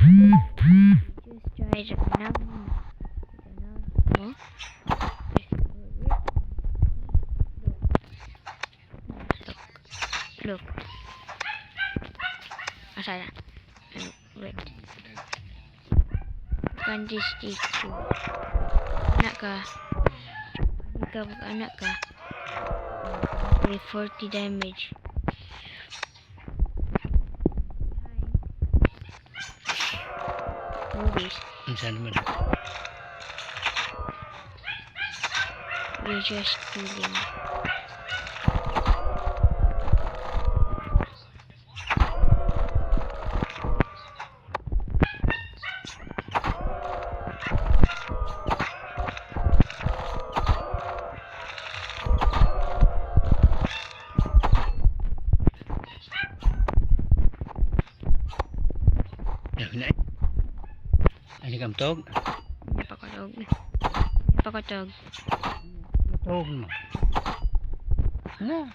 Just try it now. No? Look. Asala. Wait. Bukan di situ. Anak kah? Anak kah? 40 damage. Movies. Saan naman? You're just killing. Ano kamtog? Napakatog. Napakatog. Matog mo. Na.